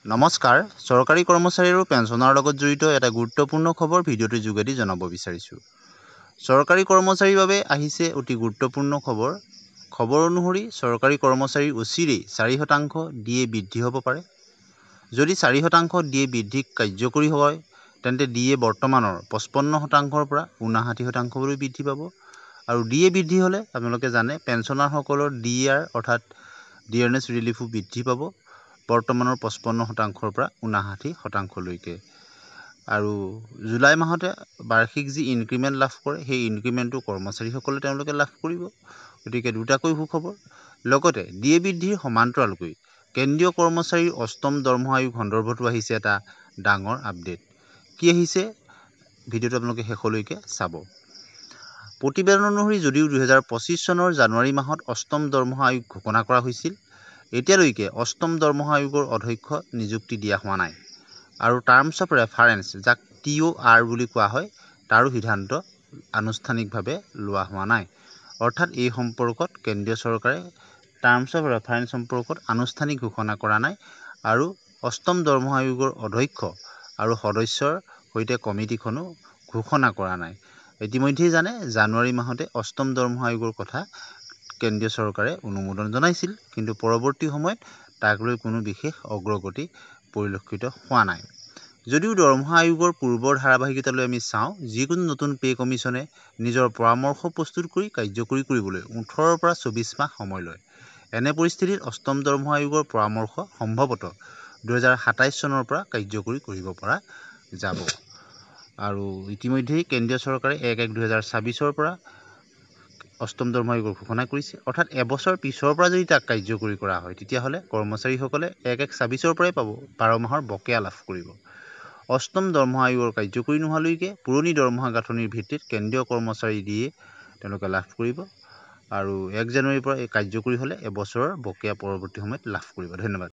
নমস্কাৰ চৰকাৰী কৰ্মচাৰী আৰু পেঞ্চনৰ লগত জড়িত এটা গুৰুত্বপূৰ্ণ খবৰ ভিডিঅ'টোৰ যোগেদি জনাব বিচাৰিছোঁ। চৰকাৰী কৰ্মচাৰীৰ বাবে আহিছে অতি গুৰুত্বপূৰ্ণ খবৰ। খবৰ অনুসৰি চৰকাৰী কৰ্মচাৰীৰ অচিৰেই 4% ডিএ বৃদ্ধি হ'ব পাৰে। যদি 4% ডিএ বৃদ্ধি কাৰ্যকৰী হয় তেন্তে ডিএ বৰ্তমানৰ 55%ৰ পৰা 59%লৈ বৃদ্ধি পাব। আৰু ডিএ বৃদ্ধি হ'লে আপোনালোকে জানে পেঞ্চনাৰসকলৰ ডিআৰ অৰ্থাৎ ডিয়াৰনেছ ৰিলিফো বৃদ্ধি পাব বৰ্তমানৰ 55%ৰ পৰা 59%লৈকে। আৰু জুলাই মাহতে বাৰ্ষিক যি ইনক্ৰিমেণ্ট লাভ কৰে সেই ইনক্ৰিমেণ্টটো কৰ্মচাৰীসকলে তেওঁলোকে লাভ কৰিব। গতিকে দুটাকৈ সুখবৰ। লগতে ডিএ বৃদ্ধিৰ সমান্তৰালকৈ কেন্দ্ৰীয় কৰ্মচাৰীৰ 8ম দৰমহা আয়োগ সন্দৰ্ভতো আহিছে এটা ডাঙৰ আপডেট। কি আহিছে ভিডিঅ'টো আপোনালোকে শেষলৈকে চাব। প্ৰতিবেদন অনুসৰি যদিও 2025 চনৰ জানুৱাৰী মাহত 8ম দৰমহা আয়োগ ঘোষণা কৰা হৈছিল, এতিয়ালৈকে 8ম দৰমহা আয়োগৰ অধ্যক্ষ নিযুক্তি দিয়া হোৱা নাই। আৰু টাৰ্মছ অফ ৰেফাৰেন্স যাক TOR বুলি কোৱা হয় তাৰো সিদ্ধান্ত আনুষ্ঠানিকভাৱে লোৱা হোৱা নাই। অৰ্থাৎ এই সম্পৰ্কত কেন্দ্ৰীয় চৰকাৰে টাৰ্মছ অফ ৰেফাৰেন্স সম্পৰ্কত আনুষ্ঠানিক ঘোষণা কৰা নাই আৰু 8ম দৰমহা আয়োগৰ অধ্যক্ষ আৰু সদস্যৰ সৈতে কমিটিখনো ঘোষণা কৰা নাই। ইতিমধ্যেই জানে জানুৱাৰী মাহতে 8ম দৰমহা আয়োগৰ কথা কেন্দ্ৰীয় চৰকাৰে অনুমোদন জনাইছিল, কিন্তু পৰৱৰ্তী সময়ত তাক লৈ কোনো বিশেষ অগ্ৰগতি পৰিলক্ষিত হোৱা নাই। যদিও দৰমহা আয়োগৰ পূৰ্বৰ ধাৰাবাহিকতালৈ আমি চাওঁ, যিকোনো নতুন পে' কমিশ্যনে নিজৰ পৰামৰ্শ প্ৰস্তুত কৰি কাৰ্যকৰী কৰিবলৈ 18ৰ পৰা 24 মাহ সময় লয়। এনে পৰিস্থিতিত 8ম দৰমহা আয়োগৰ পৰামৰ্শ সম্ভৱতঃ 2027 চনৰ পৰা কাৰ্যকৰী কৰিব পৰা যাব। আৰু ইতিমধ্যেই কেন্দ্ৰীয় চৰকাৰে 1-1-2026 পৰা 8ম দৰমহা আয়োগৰ ঘোষণা কৰিছে। অৰ্থাৎ এবছৰ পিছৰ পৰা যদি তাক কাৰ্যকৰী কৰা হয় তেতিয়াহ'লে কৰ্মচাৰীসকলে 1-1-26 পৰাই পাব 12 মাহৰ বকেয়া লাভ কৰিব। 8ম দৰমহা আয়োগৰ কাৰ্যকৰী নোহোৱালৈকে পুৰণি দৰমহা গাঁথনিৰ ভিত্তিত কেন্দ্ৰীয় কৰ্মচাৰী দিয়ে তেওঁলোকে লাভ কৰিব। আৰু 1 জানুৱাৰীৰ পৰা এই কাৰ্যকৰী হ'লে এবছৰৰ বকেয়া পৰৱৰ্তী সময়ত লাভ কৰিব। ধন্যবাদ।